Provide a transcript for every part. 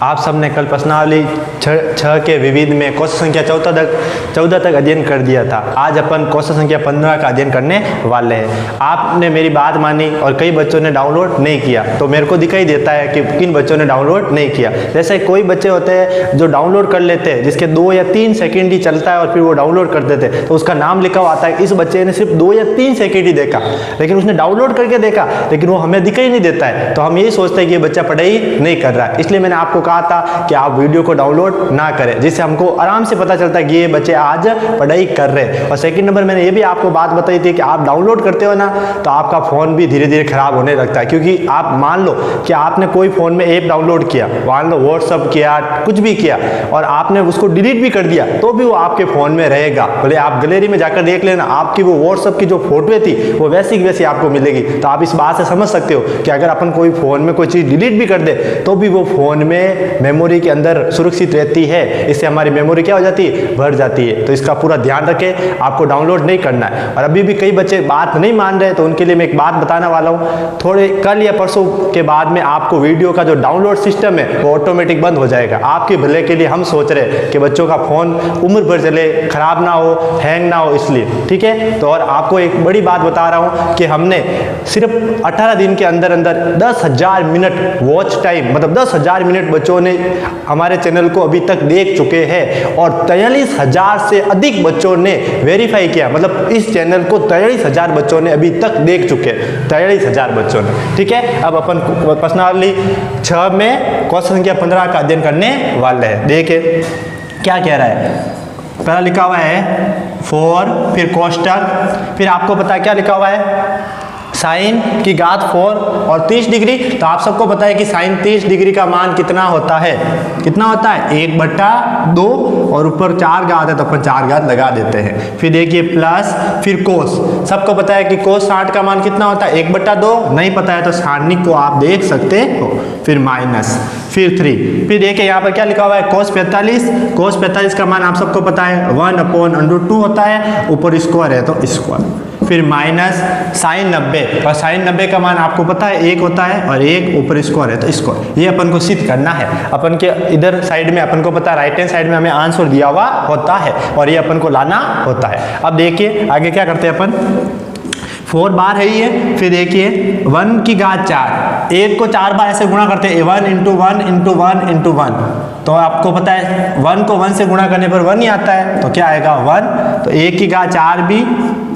आप सबने कल प्रश्नावली 6 के विविध में क्वेश्चन संख्या 14 तक अध्ययन कर दिया था। आज अपन क्वेश्चन संख्या 15 का अध्ययन करने वाले हैं। आपने मेरी बात मानी और कई बच्चों ने डाउनलोड नहीं किया, तो मेरे को दिखाई देता है कि किन बच्चों ने डाउनलोड नहीं किया। जैसे कोई बच्चे होते हैं जो डाउनलोड कर लेते हैं, जिसके 2 या 3 सेकेंड ही चलता है और फिर वो डाउनलोड कर देते हैं, तो उसका नाम लिखा हुआ आता है इस बच्चे ने सिर्फ 2 या 3 सेकेंड ही देखा, लेकिन उसने डाउनलोड करके देखा, लेकिन वो हमें दिखाई नहीं देता है। तो हम यही सोचते हैं कि ये बच्चा पढ़ाई नहीं कर रहा है। इसलिए मैंने आपको कहा था कि आप वीडियो को डाउनलोड ना करें, जिससे हमको आराम से पता चलता है कि ये बच्चे आज पढ़ाई कर रहे हैं। और सेकंड नंबर मैंने ये भी आपको बात बताई थी कि आप डाउनलोड करते हो ना, तो आपका फ़ोन भी धीरे धीरे खराब होने लगता है। क्योंकि आप मान लो कि आपने कोई फ़ोन में ऐप डाउनलोड किया, मान लो व्हाट्सअप किया, कुछ भी किया, और आपने उसको डिलीट भी कर दिया, तो भी वो आपके फ़ोन में रहेगा। बोले आप गैलरी में जाकर देख लेना, आपकी वो व्हाट्सअप की जो फोटो थी वो वैसी की वैसी आपको मिलेगी। तो आप इस बात से समझ सकते हो कि अगर अपन कोई फ़ोन में कोई चीज़ डिलीट भी कर दे, तो भी वो फ़ोन में मेमोरी के अंदर सुरक्षित रहती है। इससे हमारी मेमोरी क्या हो जाती है, बढ़ जाती है। तो इसका पूरा ध्यान रखें, आपको डाउनलोड नहीं करना है। और अभी भी कई बच्चे बात नहीं मान रहे, तो उनके लिए मैं एक बात बताने वाला हूँ। थोड़े कल या परसों के बाद में आपको वीडियो का जो डाउनलोड सिस्टम है वो ऑटोमेटिक बंद हो जाएगा। आपके भले के लिए हम सोच रहे हैं कि बच्चों का फ़ोन उम्र भर चले, खराब ना हो, हैंग ना हो, इसलिए ठीक है। तो और आपको एक बड़ी बात बता रहा हूँ कि हमने सिर्फ 18 दिन के अंदर अंदर 10,000 मिनट वॉच टाइम, मतलब 10,000 मिनट बच्चों ने हमारे चैनल को अभी तक देख चुके हैं। और 43,000 से अधिक बच्चों ने वेरीफाई किया, मतलब इस चैनल को 43,000 बच्चों ने अभी तक देख चुके हैं, 43,000 बच्चों ने। ठीक है, अब अपन प्रश्नावली 6 में क्वेश्चन संख्या 15 का अध्ययन करने वाले हैं। देखिए क्या कह रहा है। पहला लिखा हुआ है 4, फिर कोष्टक, फिर आपको पता है क्या लिखा हुआ है, साइन की घात 4 और 30 डिग्री। तो आप सबको पता है कि साइन 30 डिग्री का मान कितना होता है, कितना होता है 1/2, और ऊपर 4 घात है तो अपन 4 घात लगा देते हैं। फिर देखिए प्लस, फिर कोस। सबको पता है कि कोस 60 का मान कितना होता है 1/2, नहीं पता है तो सारणिक को आप देख सकते हो। फिर माइनस, फिर 3, फिर देखिए यहाँ पर क्या लिखा हुआ है कोस 45। कोस 45 का मान आप सबको पता है 1/√2 होता है, ऊपर स्क्वायर है तो स्क्वायर। फिर माइनस साइन 90, और साइन 90 का मान आपको पता है 1 होता है, और 1 ऊपर स्क्वायर है तो स्क्वायर। ये अपन को सिद्ध करना है। अपन के इधर साइड में अपन को पता है, राइट हैंड साइड में हमें आंसर दिया हुआ होता है, और ये अपन को लाना होता है। अब देखिए आगे क्या करते हैं अपन, 4 बार है ये। फिर देखिए 1 की घात 4, 1 को 4 बार ऐसे गुणा करते हैं, 1 × 1 × 1 × 1। तो आपको पता है 1 को 1 से गुणा करने पर 1 ही आता है, तो क्या आएगा 1। तो 1 की घात 4 भी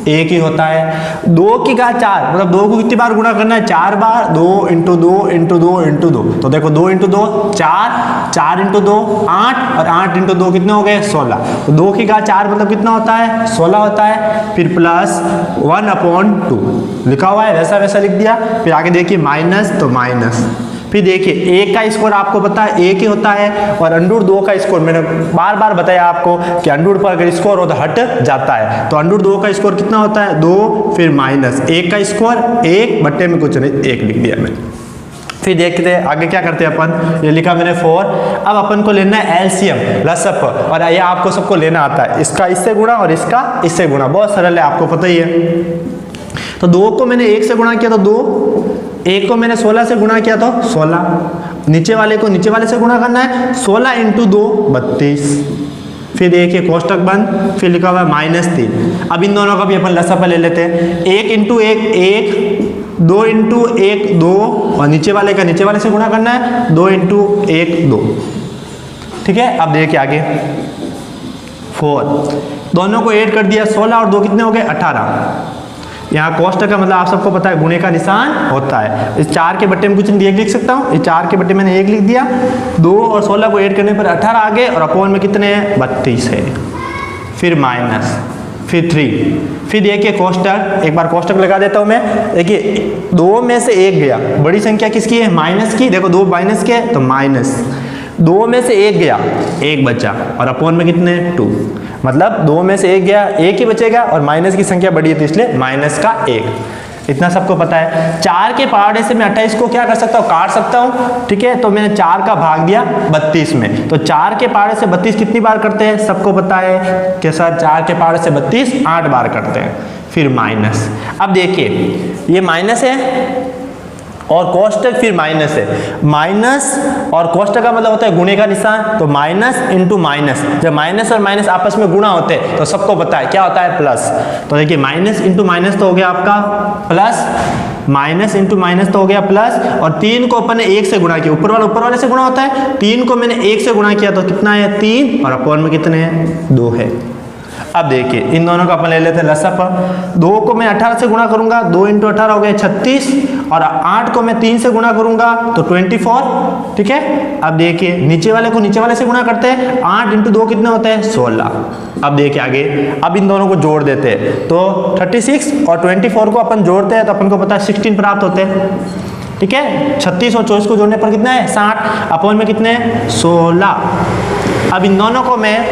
1 ही होता है। 2 की घात 4, मतलब 2 को कितनी बार गुणा करना है, 4 बार, 2 × 2 × 2 × 2। तो देखो 2 × 2 4, 4 × 2 8, और 8 × 2 कितने हो गए 16। तो 2 की घात 4 मतलब कितना होता है 16 होता है। फिर प्लस 1/2 लिखा हुआ है, वैसा वैसा लिख दिया। फिर आगे देखिए माइनस, तो माइनस। फिर देखिए 1 का स्कोर आपको पता है 1 ही होता है, और √2 का स्कोर मैंने बार बार बताया आपको कि √2 पर अगर स्कोर हो तो हट जाता है। तो √2 का स्कोर कितना होता है 2, फिर माइनस 1 का स्कोर 1 बट्टे में कुछ नहीं 1 लिख दिया मैंने। फिर देखते हैं आगे क्या करते हैं अपन, ये लिखा मैंने 4। अब अपन को लेना है एलसीएम लसअप, और ये आपको सबको लेना आता है, इसका इससे गुणा और इसका इससे गुणा, बहुत सरल है, आपको पता ही है। तो 2 को मैंने 1 से गुणा किया तो 2, 1 को मैंने 16 से गुणा किया तो 16, नीचे वाले को नीचे वाले से गुणा करना है, 16 × 2 32। फिर देखिए कोष्टक बंद, फिर लिखा हुआ है -3। अब इन दोनों का भी अपन लसापा ले लेते हैं, 1 × 1 1, 2 × 1 2, और नीचे वाले का नीचे वाले से गुणा करना है, 2 × 1 2। ठीक है, अब देखिए आगे 4, दोनों को ऐड कर दिया, 16 और 2 कितने हो गए 18। यहाँ कोष्टक का मतलब आप सबको पता है गुणे का निशान होता है। इस 4 के बट्टे में कुछ नहीं 1 लिख सकता हूँ, इस 4 के बट्टे मैंने 1 लिख दिया। 2 और 16 को ऐड करने पर 18 आ गए, और अपोन में कितने हैं 32 है। फिर माइनस, फिर 3। फिर देखिए कोष्टक, एक बार कोष्टक लगा देता हूँ मैं। देखिए 2 में से 1 गया, बड़ी संख्या किसकी है माइनस की, देखो 2 माइनस के तो माइनस, 2 में से 1 गया 1 बचा, और अपोन में कितने 2, मतलब 2 में से 1 गया 1 ही बचेगा, और माइनस की संख्या बड़ी है तो इसलिए माइनस का 1। इतना सबको पता है। 4 के पहाड़े से मैं 28 को क्या कर सकता हूँ काट सकता हूँ। ठीक है, तो मैंने 4 का भाग दिया 32 में, तो 4 के पहाड़े से 32 कितनी बार करते हैं सबको पता है कि सर 4 के पहाड़े से 32 8 बार करते हैं। फिर माइनस, अब देखिए ये माइनस है और कोष्टक फिर माइनस है, माइनस और कोष्टक का मतलब होता है गुणे का निशान, तो माइनस इंटू माइनस, जब माइनस और माइनस आपस में गुणा होते हैं तो सबको पता है क्या होता है प्लस। तो देखिए माइनस इंटू माइनस तो हो गया आपका प्लस, माइनस इंटू माइनस तो हो गया प्लस, और 3 को अपन ने 1 से गुणा किया, ऊपर वाले से गुणा होता है, 3 को मैंने 1 से गुणा किया तो कितना है 3, और अपॉन में कितने हैं 2 है। अब देखिए इन दोनों का अपन ले लेते हैं लसाअ, 2 को मैं 18 से गुणा करूंगा, 2 इंटू 18 हो गया 36, और 8 को मैं 3 से गुणा करूंगा तो 24, ठीक है। अब देखिए नीचे वाले को नीचे वाले से गुणा करते हैं, 8 इंटू 2 कितने होते हैं 16। अब देखिए आगे, अब इन दोनों को जोड़ देते हैं, तो 36 और 24 को अपन जोड़ते हैं तो अपन को पता है 16 प्राप्त होते हैं, ठीक है। 36 और 24 को जोड़ने पर कितना है 60, अपॉन में कितने 16। अब इन दोनों को मैं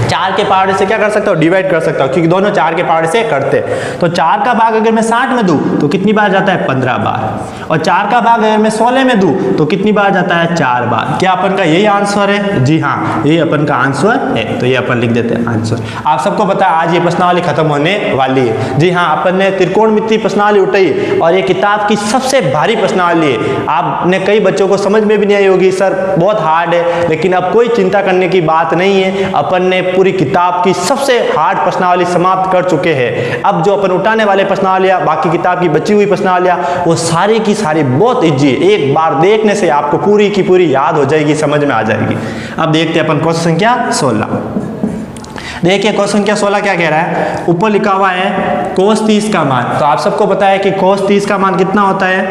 4 के पावर से क्या कर सकता हूँ, डिवाइड कर सकता हूँ, क्योंकि दोनों 4 के पावर से करते हैं। तो 4 का भाग अगर मैं 60 में दूं तो कितनी बार जाता है 15 बार, और 4 का भाग अगर मैं 16 में दूं तो कितनी बार जाता है 4 बार। क्या अपन का यही आंसर है? जी हाँ, ये अपन का आंसर है, तो ये अपन लिख देते हैं आंसर। आप सबको पता है आज ये प्रश्नावली खत्म होने वाली है। जी हाँ, अपन ने त्रिकोणमिति प्रश्नावली उठाई और ये किताब की सबसे भारी प्रश्नावली है। आपने कई बच्चों को समझ में भी नहीं आई होगी, सर बहुत हार्ड है, लेकिन अब कोई चिंता करने की बात नहीं है। अपन ने पूरी किताब की सबसे हार्ड प्रश्नावली समाप्त कर चुके हैं। अब जो अपन उठाने वाले प्रश्नावलियां, बाकी किताब की बची हुई प्रश्नावलियां, वो सारी की सारी बहुत इजी है, एक बार देखने से आपको पूरी की पूरी याद हो जाएगी, समझ में आ जाएगी। अब देखते हैं अपन क्वेश्चन संख्या 16। देखिए क्वेश्चन संख्या 16 क्या कह रहा है, ऊपर लिखा हुआ है cos 30 का मान। तो आप सबको पता है कि cos 30 का मान कितना होता है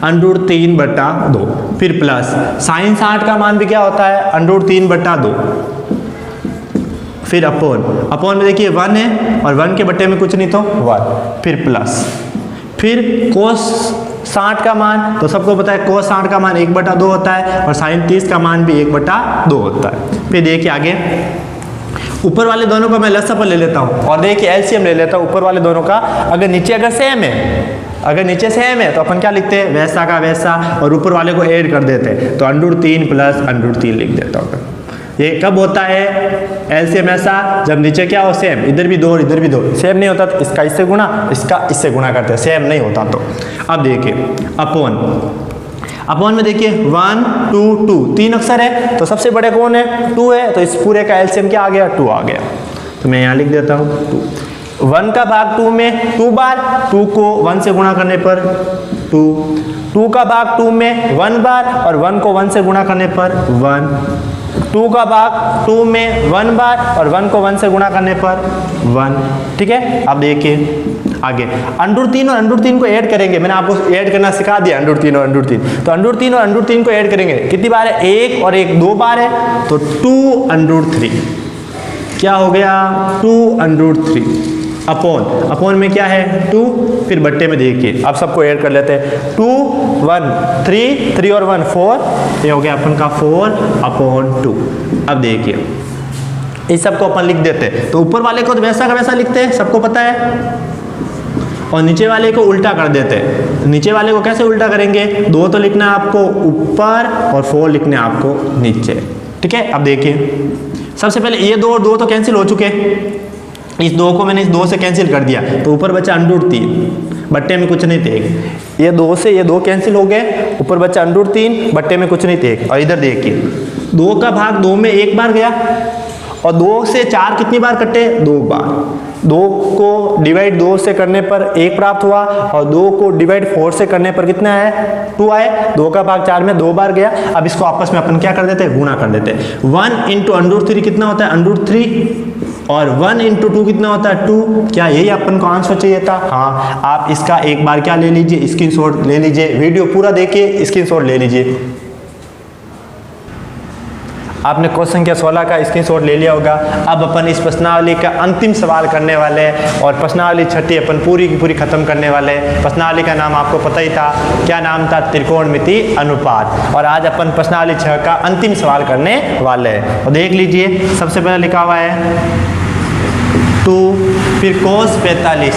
√3/2, फिर प्लस sin 60 का मान भी क्या होता है √3/2, फिर अपॉन में देखिए 1 है और 1 के बट्टे में कुछ नहीं तो 1, फिर प्लस, फिर cos 60 का मान, तो सबको पता है cos 60 का मान 1/2 होता है और sin 30 का मान भी 1/2 होता है। फिर देखिए आगे, ऊपर वाले दोनों का मैं लसाअ पर ले लेता हूँ और देखिए एलसीएम ले लेता हूँ ऊपर वाले दोनों का। अगर नीचे सेम है तो अपन क्या लिखते हैं वैसा का वैसा, और ऊपर वाले को ऐड कर देते हैं, तो √3 + √3 लिख देता हूँ। ये कब होता है एलसीएम ऐसा, जब नीचे क्या हो सेम, इधर भी 2 और इधर भी 2, सेम नहीं होता तो इसका इससे गुणा, इसका इससे गुणा करते हैं, सेम नहीं होता तो। अब देखिए अपॉन में देखिए 1 2 2 3 अक्षर है, तो सबसे बड़े कौन है 2 है, तो इस पूरे का एलसीएम क्या आ गया 2 आ गया। तो मैं यहाँ लिख देता हूँ 2। 1 का भाग 2 में 2 बार, 2 को 1 से गुणा करने पर 2, 2 का भाग 2 में 1 बार और 1 को 1 से गुणा करने पर 1, 2 का भाग 2 में 1 बार और 1 को 1 से गुणा करने पर 1, ठीक है। अब देखिए आगे √3 और √3 को ऐड करेंगे, मैंने आपको ऐड करना सिखा दिया √3 और √3, तो √3 और √3 को ऐड करेंगे, कितनी बार है 1 और 1 2 बार है, तो 2 √3 क्या हो गया 2 √3 अपॉन में क्या है 2, फिर बट्टे में देखिए अब सबको ऐड कर लेते हैं, 2 1 3 3 और 1 4, ये हो गया अपन का 4/2। अब देखिए इस सबको अपन लिख देते हैं, तो ऊपर वाले को तो वैसा का वैसा लिखते हैं, सबको पता है, और नीचे वाले को उल्टा कर देते हैं। नीचे वाले को कैसे उल्टा करेंगे, 2 तो लिखना है आपको ऊपर और 4 लिखने आपको नीचे, ठीक है। अब देखिए सबसे पहले ये 2 और 2 तो कैंसिल हो चुके, इस 2 को मैंने इस 2 से कैंसिल कर दिया, तो ऊपर बचा √3, बट्टे में कुछ नहीं थे, ये 2 से ये 2 कैंसिल हो गए, ऊपर बचा √3, बट्टे में कुछ नहीं थे। और इधर देखिए 2 का भाग 2 में 1 बार गया, और 2 से 4 कितनी बार कटे 2 बार, 2 को डिवाइड 2 से करने पर 1 प्राप्त हुआ, और 2 को डिवाइड 4 से करने पर कितना है 2 आए, 2 का भाग 4 में 2 बार गया। अब इसको आपस में अपन क्या कर देते हैं गुणा कर देते हैं, 1 × √3 कितना होता है √3, और 1 × 2 कितना होता है 2। क्या यही अपन को आंसर चाहिए था? हाँ, आप इसका एक बार क्या ले लीजिए स्क्रीनशॉट ले लीजिए, वीडियो पूरा देखिए स्क्रीनशॉट ले लीजिए। आपने क्वेश्चन संख्या 16 का स्क्रीनशॉट ले लिया होगा। अब अपन इस प्रश्नावली का अंतिम सवाल करने वाले हैं, और प्रश्नावली छठी अपन पूरी की पूरी खत्म करने वाले हैं। प्रश्नावली का नाम आपको पता ही था, क्या नाम था, त्रिकोणमिति अनुपात। और आज अपन प्रश्नावली 6 का अंतिम सवाल करने वाले हैं, और देख लीजिए सबसे पहले लिखा हुआ है 2, फिर cos 45।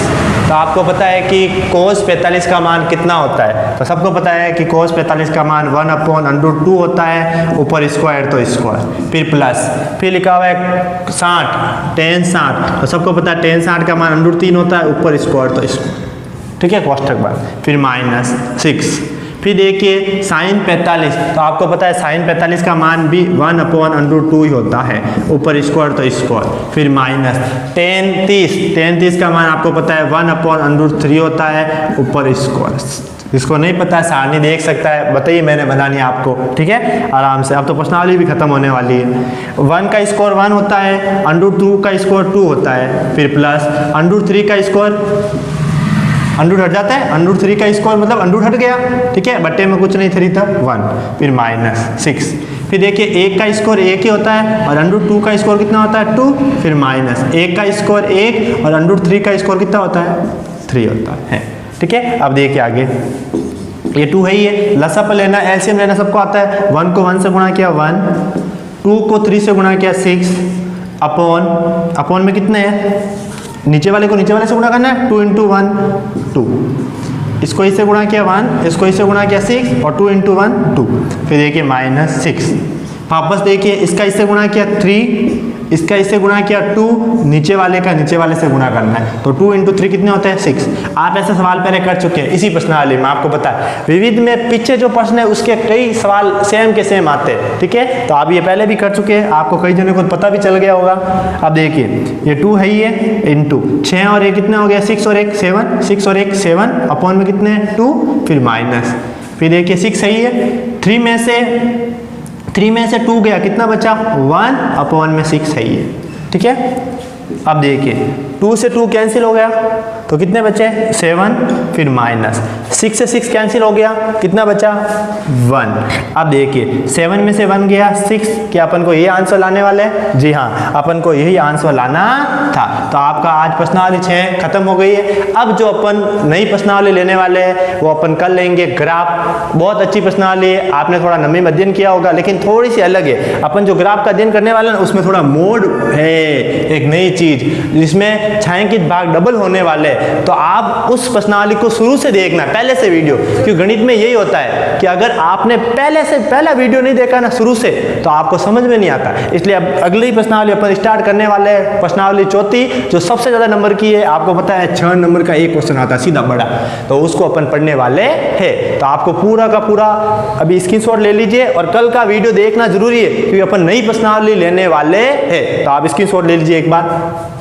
तो आपको पता है कि cos 45 का मान कितना होता है, तो सबको पता है कि cos 45 का मान 1/√2 होता है, ऊपर स्क्वायर तो स्क्वायर, फिर प्लस, फिर लिखा हुआ है 60 tan 60, तो सबको पता है tan 60 का मान √3 होता है, ऊपर स्क्वायर तो स्क्वायर, ठीक है, कोष्ठक बंद, फिर -6। फिर देखिए साइन 45, तो आपको पता है साइन 45 का मान भी 1/√2 ही होता है, ऊपर स्क्वायर तो स्क्वायर, फिर -tan 30 का मान आपको पता है 1/√3 होता है, ऊपर स्क्वायर। जिसको नहीं पता है सारणी देख सकता है, बताइए मैंने बनानी है आपको, ठीक है, आराम से। अब तो प्रश्नावली भी खत्म होने वाली है। 1 का स्क्वायर 1 होता है, √2 का स्क्वायर 2 होता है, फिर प्लस √3 का स्क्वायर अंडूट हट जाता है, √3 का स्क्वायर मतलब अंडूट हट गया, ठीक है, बट्टे में कुछ नहीं 3 था 1, फिर -6। फिर देखिए 1 का स्क्वायर 1 ही होता है और √2 का स्क्वायर कितना होता है 2, फिर -1 का स्क्वायर 1 और √3 का स्क्वायर कितना होता है 3 होता है, ठीक है। अब देखिए आगे, ये 2 है ही है, लसा पर लेना, एलसीएम लेना सबको आता है। 1 को 1 से गुणा किया 1, 2 को 3 से गुणा किया 6, अपॉन में कितने हैं, नीचे वाले को नीचे वाले से गुणा करना है, 2 × 1 2, इसको इससे गुणा किया 1, इसको इससे गुणा किया 6 और 2 × 1 2, फिर देखिए -6। वापस देखिए इसका इससे गुणा किया 3, इसका इससे गुणा किया 2, नीचे वाले का नीचे वाले से गुणा करना है, तो 2 × 3 कितने होते हैं 6। आप ऐसे सवाल पहले कर चुके हैं इसी प्रश्नावली में, आपको पता है विविध में पीछे जो प्रश्न है उसके कई सवाल सेम के सेम आते हैं, ठीक है, तो आप ये पहले भी कर चुके हैं, आपको कई जनों को पता भी चल गया होगा। अब देखिए ये 2 है ही है, इंटू 6 और 1 कितना हो गया 6 और 1 7, 6 और 1 7, अपॉन में कितने हैं 2, फिर माइनस, फिर देखिए 6 है ही है, 3 में से 2 गया, कितना बचा 1, अपॉन में 6 है ये, ठीक है। अब देखिए 2 से 2 कैंसिल हो गया तो कितने बचे 7, फिर -6 से 6 कैंसिल हो गया, कितना बचा 1। अब देखिए 7 में से 1 गया 6, क्या अपन को ये आंसर लाने वाले हैं, जी हाँ अपन को यही आंसर लाना था। तो आपका आज प्रश्नावली 6 खत्म हो गई है। अब जो अपन नई प्रश्नावली लेने वाले हैं वो अपन कर लेंगे ग्राफ। बहुत अच्छी प्रश्नावली है, आपने थोड़ा नमी में अध्ययन किया होगा लेकिन थोड़ी सी अलग है। अपन जो ग्राफ का अध्ययन करने वाले हैं उसमें थोड़ा मोड है, एक नई चीज जिसमें छायांकित भाग डबल होने वाले, तो आप उस प्रश्नावली को शुरू से देखना, पहले से वीडियो, क्योंकि गणित में यही होता है कि अगर आपने पहला वीडियो नहीं देखा ना शुरू से तो आपको समझ में नहीं आता। इसलिए अब अगली प्रश्नावली अपन स्टार्ट करने वाले हैं, प्रश्नावली 4 जो सबसे ज्यादा नंबर की है। आपको पता है 6 नंबर का एक क्वेश्चन आता है सीधा बड़ा, तो उसको अपन पढ़ने वाले हैं। तो आपको पूरा का पूरा अभी स्क्रीनशॉट ले लीजिए और कल का वीडियो देखना जरूरी है क्योंकि अपन नई प्रश्नावली लेने वाले हैं। तो आप स्क्रीनशॉट ले लीजिए एक बार।